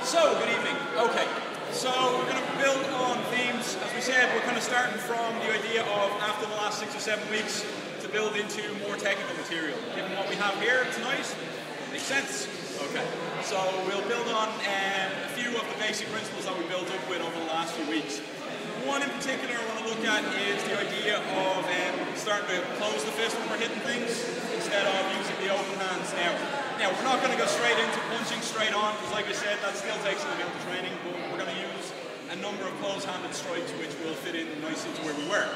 So, good evening. Okay, so we're going to build on themes. As we said, we're kind of starting from the idea of, after the last 6 or 7 weeks, to build into more technical material. Given what we have here tonight, makes sense. Okay, so we'll build on a few of the basic principles that we built up with over the last few weeks. One in particular I want to look at is the idea of starting to close the fist when we're hitting things instead of using the open hands. Now we're not going to go straight into punching straight on, because like I said, that still takes a little bit of training, but we're going to use a number of close-handed strikes which will fit in nicely to where we were.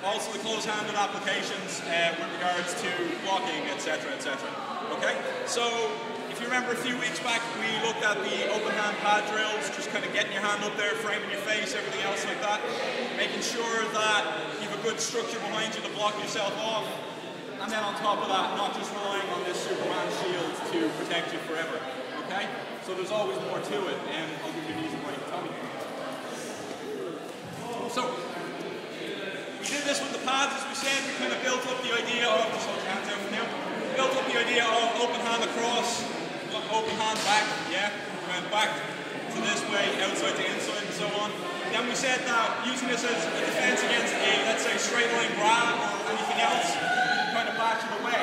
Also the close-handed applications with regards to blocking, etc., etc. Okay, so if you remember a few weeks back, we looked at the open hand pad drills, just kind of getting your hand up there, framing your face, everything else like that, making sure that you have a good structure behind you to block yourself off, and then on top of that, not just relying on this Superman shield to protect you forever. Okay, so there's always more to it, and I'll give you an easy way to tell me. So we did this with the pads, as we said. We kind of built up the idea of, just hold your hands out for now, built up the idea of open hand across, open hand back, yeah, we went back to this way, outside to inside and so on. Then we said that using this as a defense against a, let's say, straight line grab or anything else, you can kind of bash it away,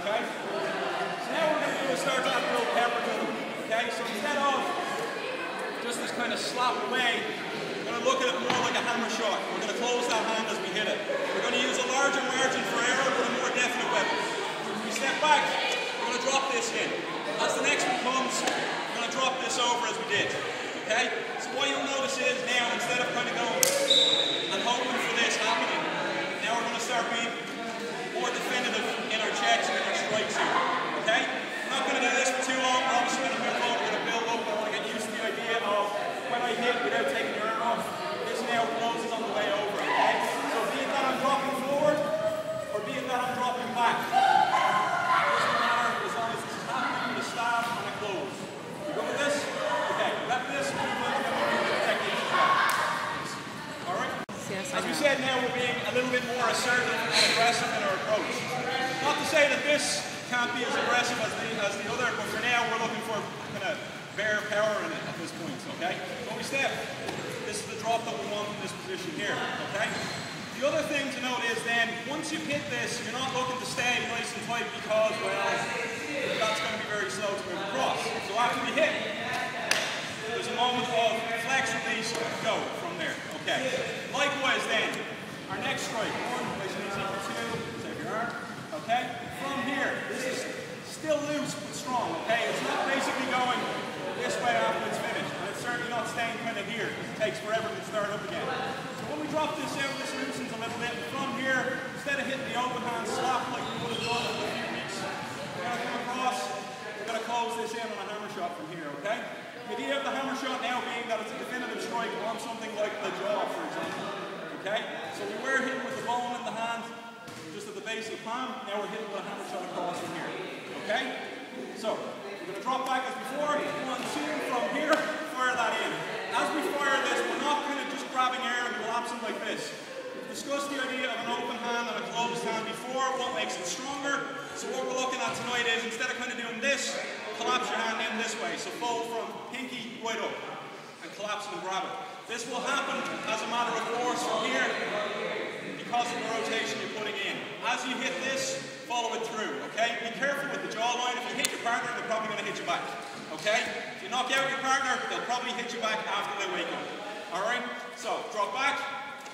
okay? So now what we're going to do is start to add a little pepper to them, okay? So instead of just this kind of slap away, we're going to look at it more like a hammer shot. We're going to close that hand as we hit it. We're going to use a larger margin for error but a more definite weapon. When we step back, we're going to drop this in. As the next one comes, we're going to drop this over as we did. Okay? So what you'll notice is now, instead of kind of going and hoping for this happening, now we're going to start being more definitive in our checks and in our strikes here. Okay? We're not going to do this for too long. We're obviously going to move on. We're going to build up. I want to get used to the idea of when I hit without taking your arm off, this now closes on the way over. Okay? So be it that I'm dropping forward, or be it that I'm dropping back. Stop and I close. You go with this? Okay, let this move on to the technique as well. Alright? As we said, now we're being a little bit more assertive and aggressive in our approach. Not to say that this can't be as aggressive as the other, but for now we're looking for kind of bare power in it at this point, okay? So we step. This is the drop that we want in this position here, okay? The other thing to note is then, once you've hit this, you're not looking to stay nice and tight because, well, that's going to be very slow to move across. So after we hit, there's a moment of flex, release, go from there. Okay. Likewise then, our next strike, 1, place it easy, 2, save your arm. Okay. From here, this is still loose but strong. Okay. It's not basically going this way after it's finished. And it's certainly not staying kind of here. It takes forever to start up again. So when we drop this out, this loosens a little bit. And from here, instead of hitting the open hand slap like we would have done in a few weeks, we're going to come across, we're going to close this in on a hammer shot from here, okay? The idea of the hammer shot now being that it's a definitive strike on something like the jaw, for example, okay? So we were hitting with the bone in the hand, just at the base of the palm, now we're hitting with a hammer shot across from here, okay? So, we're going to drop back as before, 1, 2, from here, fire that in. As we fire this, we're not kind of just grabbing air and collapsing like this. We've discussed the idea of an open hand and a closed hand before, what makes it stronger. So what we're looking at tonight is, instead of kind of doing this, collapse your hand in this way. So fold from pinky right up and collapse it and grab it. This will happen as a matter of course from here because of the rotation you're putting in. As you hit this, follow it through, okay? Be careful with the jawline. If you hit your partner, they're probably going to hit you back, okay? If you knock out your partner, they'll probably hit you back after they wake up. Alright? So, drop back.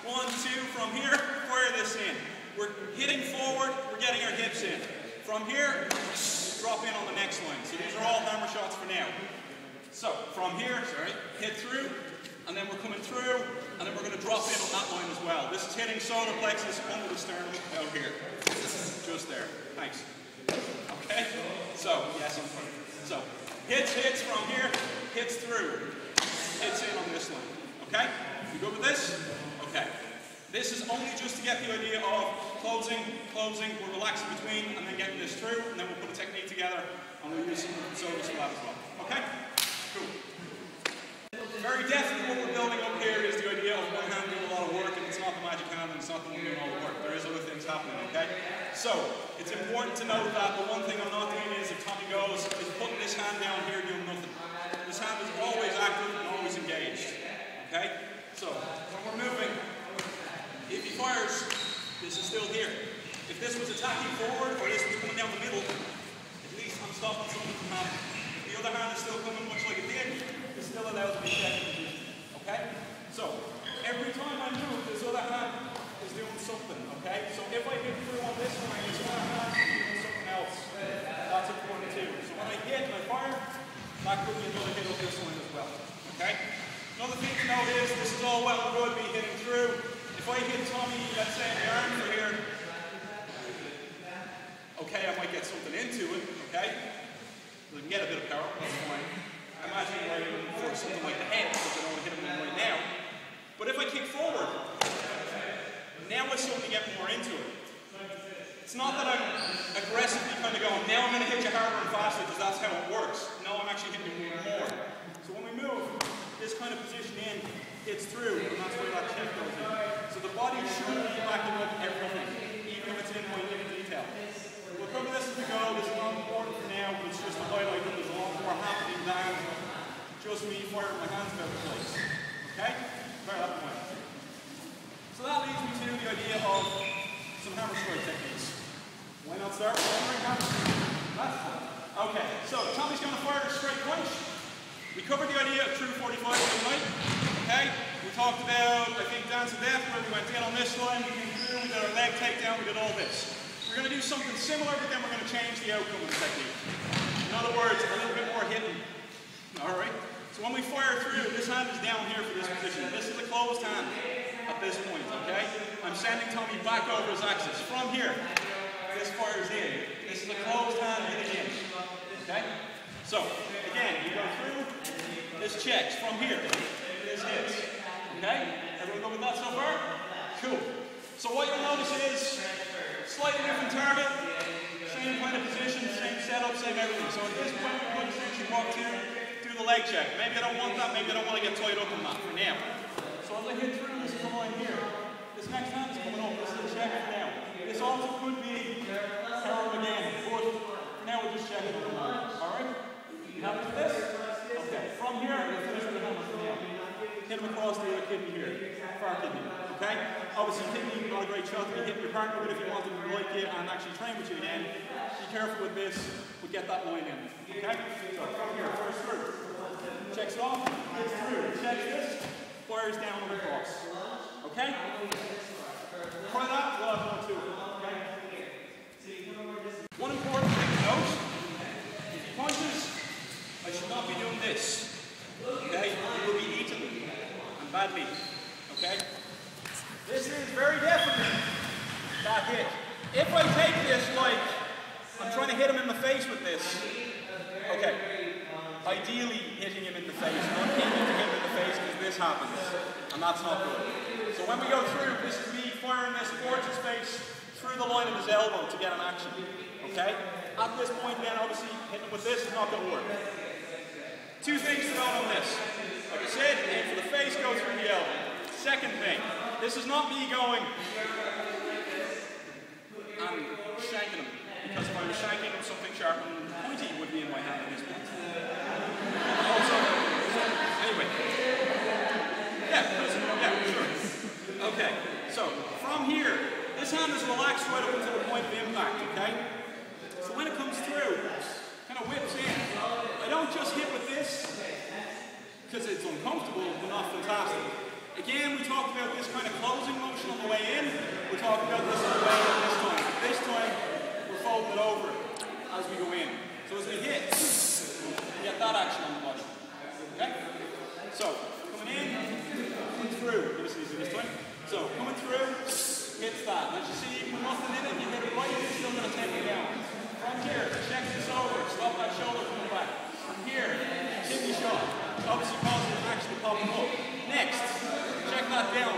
1, 2, from here, fire this in. We're hitting forward, we're getting our hips in. From here, drop in on the next line. So these are all hammer shots for now. So, from here, hit through, and then we're coming through, and then we're going to drop in on that line as well. This is hitting solar plexus under the sternum out here. Just there. Thanks. Okay? So, yes, I'm fine. So, hits from here, hits through, hits in on this line. Okay? You good with this? Okay. This is only just to get the idea of closing, we're relaxing between, and then getting this through, and then we'll put a technique together, and we'll use some sodas for that as well. Okay? Cool. Very definitely what we're building up here is the idea of one hand doing a lot of work, and it's not the magic hand, and it's not the one doing all the work. There is other things happening, okay? So, it's important to note that the one thing I'm not doing is, if Tommy goes, is putting this hand down here doing nothing. This hand is always active. Okay? So, when we're moving, if he fires, this is still here. If this was attacking forward, or this was coming down the middle, at least I'm stopping something from happening. If the other hand is still coming much like it did, it still allows me to check the position. Okay? So, every time I move, this other hand is doing something. Okay? So if I hit through on this line, this other hand is doing something else. That's important too. So when I hit and I fire, that could be another hit up this line as well. Okay? Another thing to note is, this is all well and good me hitting through. If I hit Tommy, let's say in the arm for here, okay, I might get something into it, okay? So I can get a bit of power, that's fine. Imagine I'm aiming for something like the head, because I don't want to hit him right now. But if I kick forward, now I suddenly get more into it. It's not that I'm aggressively kind of going, now I'm going to hit you harder and faster because that's how it works. No, I'm actually hitting you more. So when we move, this kind of position in hits through, and that's where that check goes in. So the body should be backing up everything, even if it's in minute detail. We'll cover this as we go. This is not important for now, but it's just to highlight that there's a lot more happening than just me firing my hands about the place. Okay? Bear that in mind. So that leads me to the idea of some hammer strike techniques. Why not start with hammering hammer? That's fun. Okay, so Tommy's going to fire a straight punch. We covered the idea of true 45 tonight. Okay? We talked about, I think, dance to death, where we went in on this line, we came through, we did our leg takedown, we did all this. We're going to do something similar, but then we're going to change the outcome of the technique. In other words, a little bit more hitting. Alright? So when we fire through, this hand is down here for this position. This is a closed hand at this point, okay? I'm sending Tommy back over his axis. From here, this fires in. This is a closed hand hitting in. Okay? So, again, you go through, this checks. From here, this hits. Okay? Everyone go with that so far? Cool. So what you'll notice is, slightly different target, same kind of position, same setup, same everything. So at this point, we could essentially walk to do the leg check. Maybe I don't want that, maybe I don't want to get tied up on that for now. So as I hit through, this is the line here. This next hand is coming up, this is a check for now. This also could be power again, but for now we're just checking the line. Alright? You happy with this? Okay, from here, we'll finish with the hammer for now. Hit him across the other kidney here, far kidney. Okay? Obviously, kidney, not a great shot to be hitting your partner with if you want them to like you and actually train with you again. Be careful with this, but get that line in. Okay? So from here, first through. Checks off, hits through, checks this, fires down and across. Okay? Try that, we'll have one too. Okay? One important thing to note, if he punches, I should not be doing this. Okay? You will be eaten and badly. Okay? This is very definitely that hit. If I take this like I'm trying to hit him in the face with this, okay, ideally hitting him in the face, not hitting him in the face because this happens, and that's not good. So when we go through, this is me firing this towards his face through the line of his elbow to get an action. Okay? At this point then, obviously, hitting him with this is not going to work. Two things to note on this. Like I said, aim for the face, go through the elbow. Second thing, this is not me going and shanking him. Because if I was shanking him, something sharp and pointy would be in my hand at this point. Also, anyway. Yeah, sure. Okay, so from here, this hand is relaxed right up until the point of impact, okay? So when it comes through, kind of whips in. I don't just hit with this, because it's uncomfortable, but not fantastic. Again, we talked about this kind of closing motion on the way in. We talked about this on the way out this time. This time, we're folding it over as we go in. So as we hit, we get that action on the body. Okay? So, coming in, coming through. This is easy this time. So, coming through, hits that. As you see, with nothing in it, you hit it right, it's still going to take it down. From here, check this over, stop that shoulder coming back. From here, kidney shot. Obviously causing the action to pop up. Next, check that down.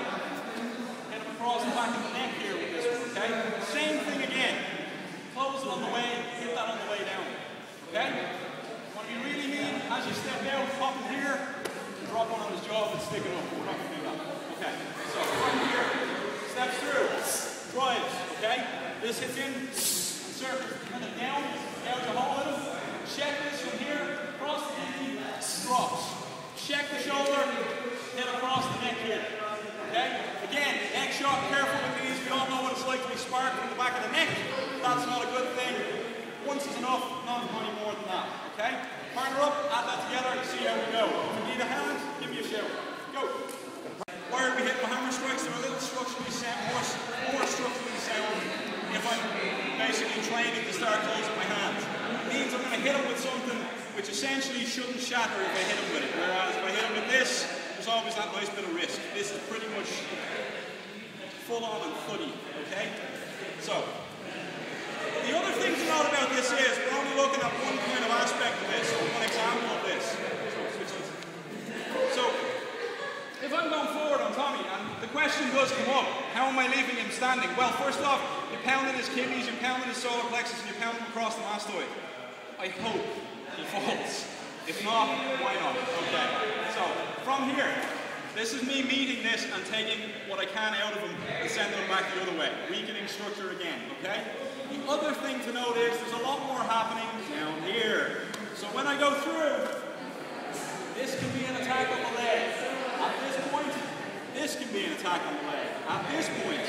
Hit him across the back of the neck here with this one, okay? Same thing again. Close it on the way, hit that on the way down. Okay? What you really mean, as you step out, pop it here, drop one on his jaw and stick it up. We're not going to do that. Okay, so from here, steps through, drives, okay? This hits in, and circles, and then down to hold him. Check this from here, across the knee, drops. Check the shoulder, hit across the neck here. Okay? Again, neck shot, careful with these. We all know what it's like to be sparked from the back of the neck. That's not a good thing. Once is enough, not any more than that. Okay? Partner up, add that together, and see how we go. If you need a hand, give me a shout. Go. Why are we hitting the hammer strikes? They're a little structurally sound, more structurally sound if I'm basically training to start closing my hands. It means I'm going to hit them with something which essentially shouldn't shatter if I hit them with it. Whereas if I hit them with this, there's always that nice bit of risk. This is pretty much full on and footy, okay? So, the other thing to note about this is we're only looking at one kind of aspect of this, or one example of this. So, if I'm going forward on Tommy, and the question does come up, how am I leaving him standing? Well, first off, you're pounding his kidneys, you're pounding his solar plexus, and you're pounding him across the mastoid. I hope he falls. If not, why not? Okay. So, from here, this is me meeting this and taking what I can out of him and sending him back the other way. Weakening structure again, okay? The other thing to note is there's a lot more happening down here. So when I go through, this can be an attack on the leg. At this point, this can be an attack on the leg. At this point,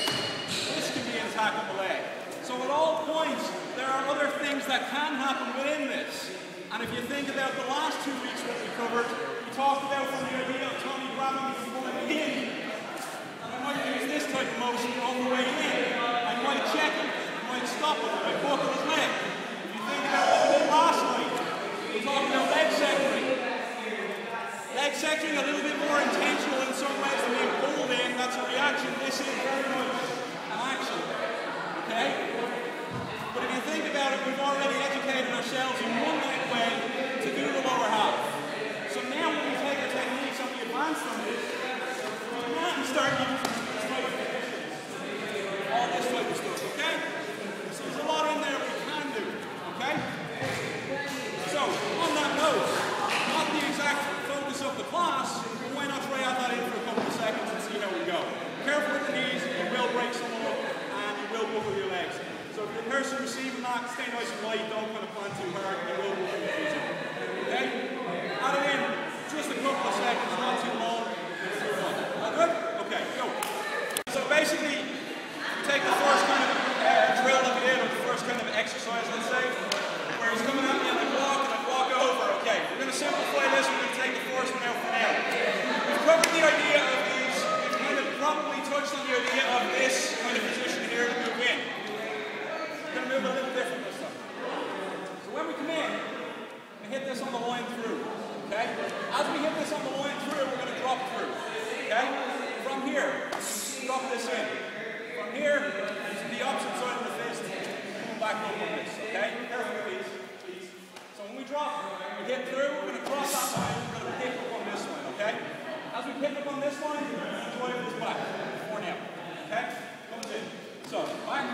this can be an attack on the leg. So at all points, there are other things that can happen within this. And if you think about the last 2 weeks what we covered, we talked about from the idea of Tommy grabbing me and pulling me in. And I might use this type of motion on the way in. I might check him, I might stop him, I might buckle his leg. If you think about what we did last night, we talked about leg sectoring. Leg sectoring a little bit more intentional in some ways than being pulled in. That's a reaction. This is very much an action. Okay? But if you think about it, we've already educated ourselves in one way to do the lower half. So now when we take our techniques and we advance them, we come out and start using this type of all this type of stuff, okay? So there's a lot in there we can do, okay? So, on that note, not the exact focus of the class, but why not try out that in for a couple of seconds and see how we go. Careful with the knees, you will break someone up and you will buckle your legs. So if the person receiving that, stay nice and light, don't kind of plant too hard, you will buckle your knees up. Okay? Add it in, just a couple of seconds, not too long. All good? Okay, go. So basically, take the first kind of drill that we did, or the first kind of exercise, let's say, where he's coming at me and I walk over. Okay, we're going to simplify this, we're going to take the first one out for now. We've covered the idea of these, we've kind of probably touched on the idea of this kind of position here to move in. We're going to move a little different this time. So when we come in, we hit this on the line through. Okay? As we hit this on the line through, we're going to drop through. Okay? From here, drop this in. From here, using the opposite side of the fist, come back up on this. Okay? Careful with these, please. So when we drop, we hit through, we're going to cross that line, we're going to pick up on this line. Okay? As we pick up on this line, we're going to drive this back. For now. Okay? Comes in. So, back,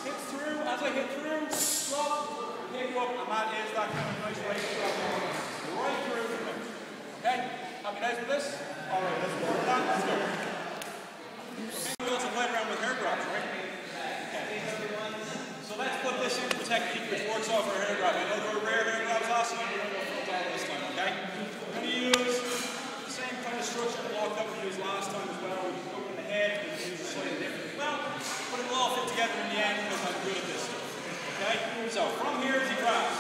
hits through, as I hit through, drop, pick up, and that is that kind of nice right drop. Right through the mix. Okay? Happy days with this? Alright, let's work that. Let's go. Okay, we also played around with hair grabs, right? Okay. So let's put this into a technique which works off our hair grab. I know there were rare hair grabs last time, we're going to go all this time, okay? We're going to use the same kind of structure block that we used last time as well. We can open the head, we can use it slightly different as well. But it'll all fit together in the end because I'm good at this stuff. Okay? So from here as he grabs,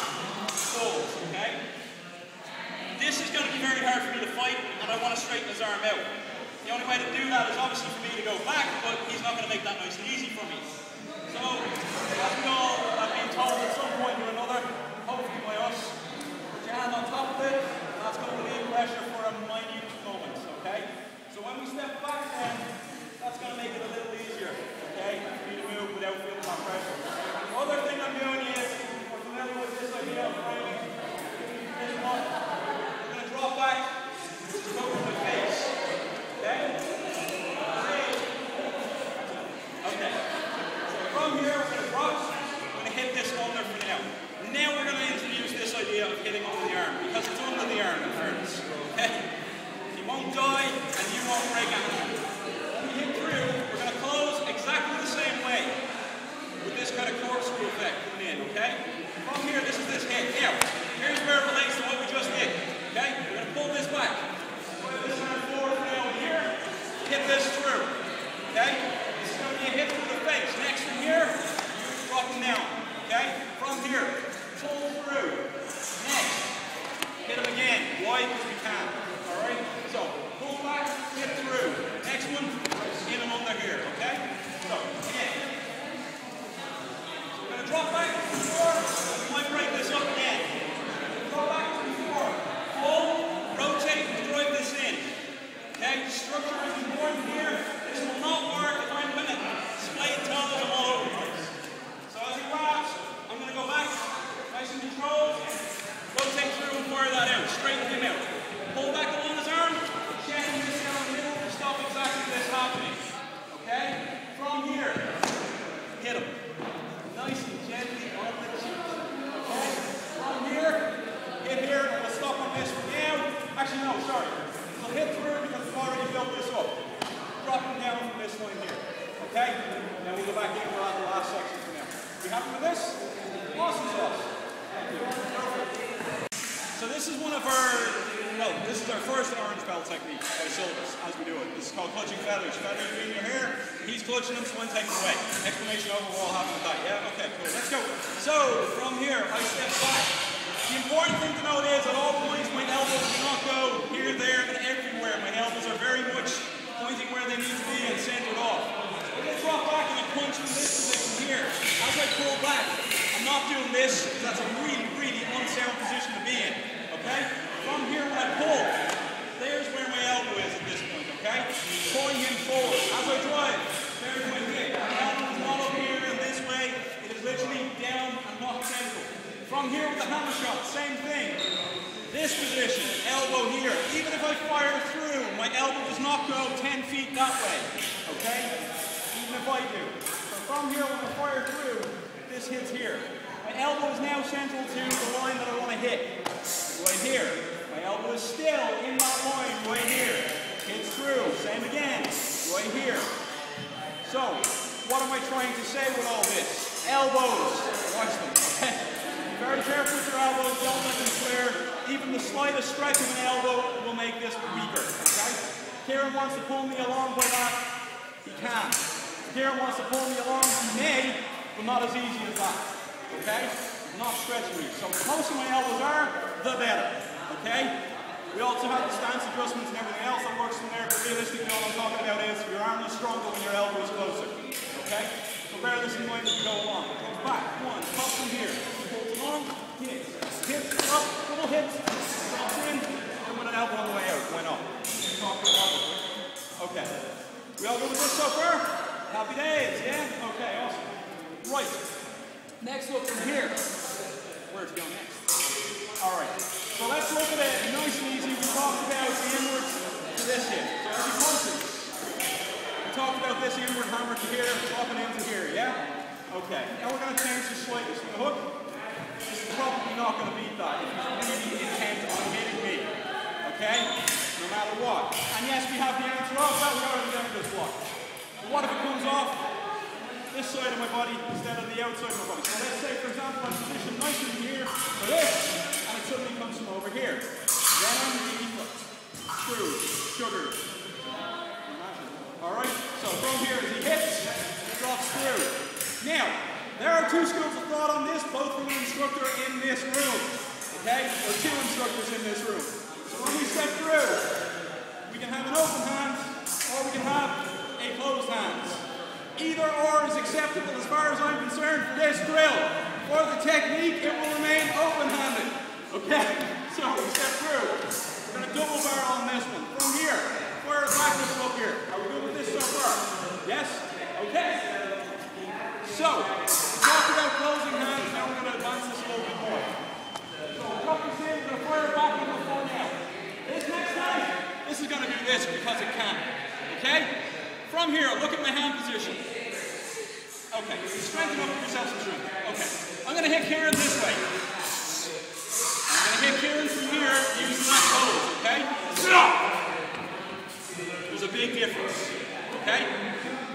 pulls, okay? This is going to be very hard for me to fight, and I want to straighten his arm out. The only way to do that is obviously for me to go back, but he's not going to make that nice and easy for me. So, as we all have been told at some point or another, hopefully by us, put your hand on top of it, and that's going to relieve pressure for a minute moment, okay? So when we step back then, that's going to make it a little easier, okay, for me to move without feeling that pressure. The other thing I'm doing is, we're familiar with this idea of framing. This one. Drop back, cover my face. Okay? Okay. So from here, we're going to drop, we're going to hit this under for now. Now we're going to introduce this idea of hitting under the arm, because it's under the arm in fairness. Okay? You won't die, and you won't break a hand. When we hit through, we're going to close exactly the same way, with this kind of corkscrew effect coming in, okay? From here, this is this hit. Now, here's where it relates to what we just did. Okay? We're going to pull this back. This hand forward now here. is one of our, well, this is our first orange belt technique by syllabus as we do it. This is called clutching feathers. Feathers being your hair, he's clutching them, so I'm taking away. Explanation over what will happen with that, yeah? Okay, cool, let's go. So, from here, I step back. The important thing to note is at all points my elbows do not go here, there, and everywhere. My elbows are very much pointing where they need to be and centered off. I'm going to drop back and I punch in this position here. As I pull back, I'm not doing this because that's a really, really unsound position to be in. Okay? From here when I pull, there's where my elbow is at this point, okay? Pulling him forward. As I drive, there's my hip. My elbow is not up here in this way. It is literally down and not central. From here with the hammer shot, same thing. This position, elbow here. Even if I fire through, my elbow does not go 10 feet that way, okay? Even if I do. So from here when I fire through, this hits here. My elbow is now central to the line that I want to hit. Right here. My elbow is still in that line right here. Hits through. Same again. Right here. So, what am I trying to say with all this? Elbows. Watch them. Okay? Be very careful with your elbows. Don't let them flare. Even the slightest stretch of an elbow will make this weaker. Okay? Kieran wants to pull me along by that. He can. Kieran wants to pull me along. He may, but not as easy as that. Okay? Not stretching me. So the closer my elbows are, the better. Okay? We also have the stance adjustments and everything else that works from there, but realistically all I'm talking about is your arm is stronger when your elbow is closer. Okay? So bear this in mind as you go along. Goes back, one, pop from here. Holds along, hits, hits, up, double hits, drops in, and with an elbow on the way out. Why not? Okay. We all good with this so far? Happy days, yeah? Okay, awesome. Right. Next look from here. Where to go next? Alright, so let's look at it nice and easy. We talked about the inwards to this hip. So as he punches, we talked about this inward hammer to here, dropping into here, yeah? Okay, now we're going to change this slightly. So the hook, this is probably not going to beat that if he's really intent on hitting me. Okay? No matter what. And yes, we have the answer of that. We already done this block. But what if it comes off this side of my body instead of the outside of my body? So let's say, for example, I'm positioned nicely here for this, and it suddenly comes from over here. Then I'm really flipped. Screws, sugars. Alright, so from here as he hits, it drops through. Now, there are two schools of thought on this, both from an instructor in this room. Okay? There are two instructors in this room. So when we step through, we can have an open hand, or we can have a closed hand. Either or is acceptable as far as I'm concerned for this drill. For the technique, it will remain open-handed. Okay? So we step through. We're going to double barrel on this one. From here, fire it back this up here. Are we good with this so far? Yes? Okay. So, we talked about closing hands, now we're going to advance this a little bit more. So we'll drop this in, we're going to fire it back in the floor now. This next time, this is going to do this because it can. Okay? From here, look at my hand position. Okay, strengthen up yourself some strength. Okay, I'm going to hit Kieran this way. I'm going to hit Kieran from here using that pose, okay? There's a big difference, okay?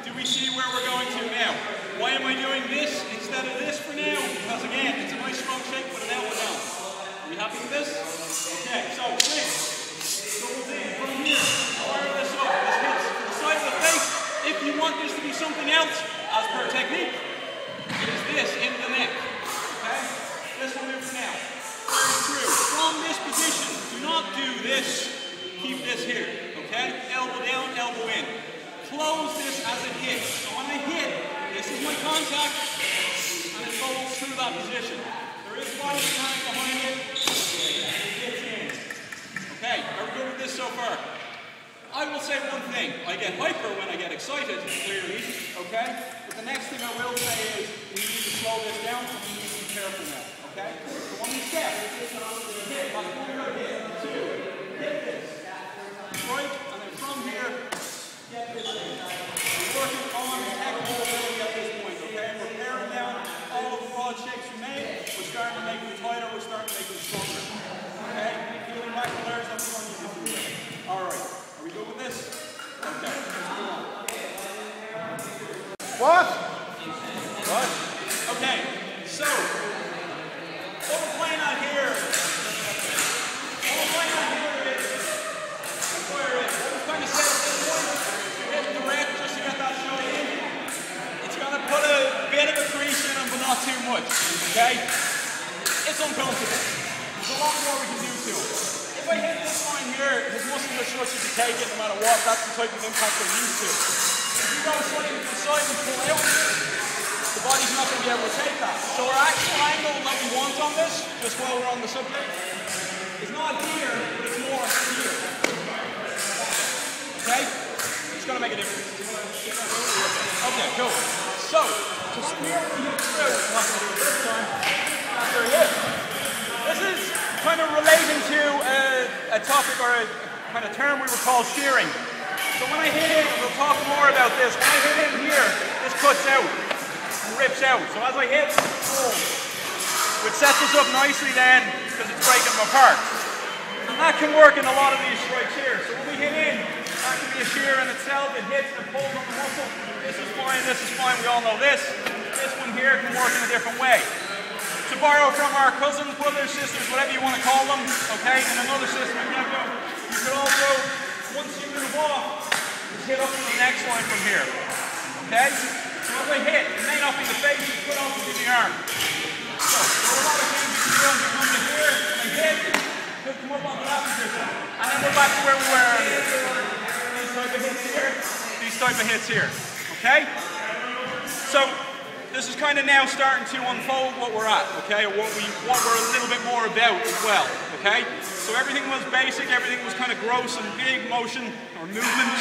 Do we see where we're going to now? Why am I doing this instead of this for now? Because again, it's a nice strong shake with an elbow down. Are we happy with this? Okay, so six. Doubles in from here. Fire this up. This hits the side of the face. If you want this to be something else, as per technique, it is this in the neck. Okay? This will do for now. Very true. From this position, do not do this. Keep this here. Okay? Elbow down, elbow in. Close this as it hits. So when I hit, this is my contact, and it follows through that position. There is body behind it. It gets in. Okay, are we good with this so far? I will say one thing. I get hyper when I get excited, clearly. Okay? But the next thing I will say is we need to slow this down, so we need to be careful now. Okay? So when we step, hit, that's one hit, two, hit this. Right? And then from here, get this in. We're working on technical ability at this point, okay? We're paring down all of the broad shakes we made. We're starting to make them tighter, we're starting to make them stronger. Okay? Peeling back the layers, that's what we need to do. Alright. Are we good with this? Okay, let's move on. What? What? Okay, so what we're playing out here much, okay? It's uncomfortable. There's a lot more we can do to him. If I hit this line here, his muscles are such that you take it no matter what. That's the type of impact they're used to. If you go slightly to the side and pull out, the body's not going to be able to take that. So our actual angle that we want on this, just while we're on the subject, is not here, but it's more here. Okay? It's going to make a difference. Okay, cool. So, from here we hit through. I'm not going to do it this time. After a hit. This is kind of relating to a topic or a kind of term we would call shearing. So when I hit in, we'll talk more about this. When I hit in here, this cuts out and rips out. So as I hit, boom, which sets us up nicely then because it's breaking them apart. And that can work in a lot of these strikes here. So when we hit in, that can be a shear in itself. It hits and pulls on the muscle. This is fine, this is fine. We all know this. This one here can work in a different way. To borrow from our cousins, brothers, sisters, whatever you want to call them, okay, in another system, you could also, once you move off, just hit up to the next line from here, okay? So as I hit, it may not be the face, you put off to the arm. So, there are a lot of things you can do. You come to here, and I hit, could come up onto that position, and then we're back to where we were earlier. These type of hits here, these type of hits here, okay? So, this is kind of now starting to unfold what we're at, okay, or what we're a little bit more about as well, okay? So everything was basic, everything was kind of gross and big motion or movement,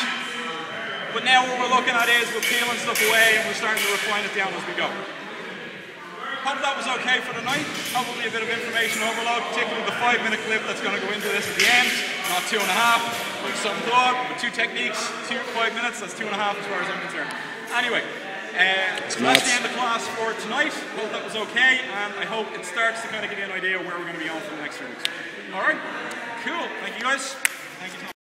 but now what we're looking at is we're peeling stuff away and we're starting to refine it down as we go. Hope that was okay for tonight. Probably a bit of information overload, particularly the 5-minute clip that's going to go into this at the end, not 2.5, like some thought, but 2 techniques, 5 minutes, that's 2.5 as far as I'm concerned. Anyway. So that's the end of class for tonight. Hope that was okay, and I hope it starts to kind of give you an idea of where we're going to be on for the next 3 weeks. Alright, cool. Thank you guys. Thank you.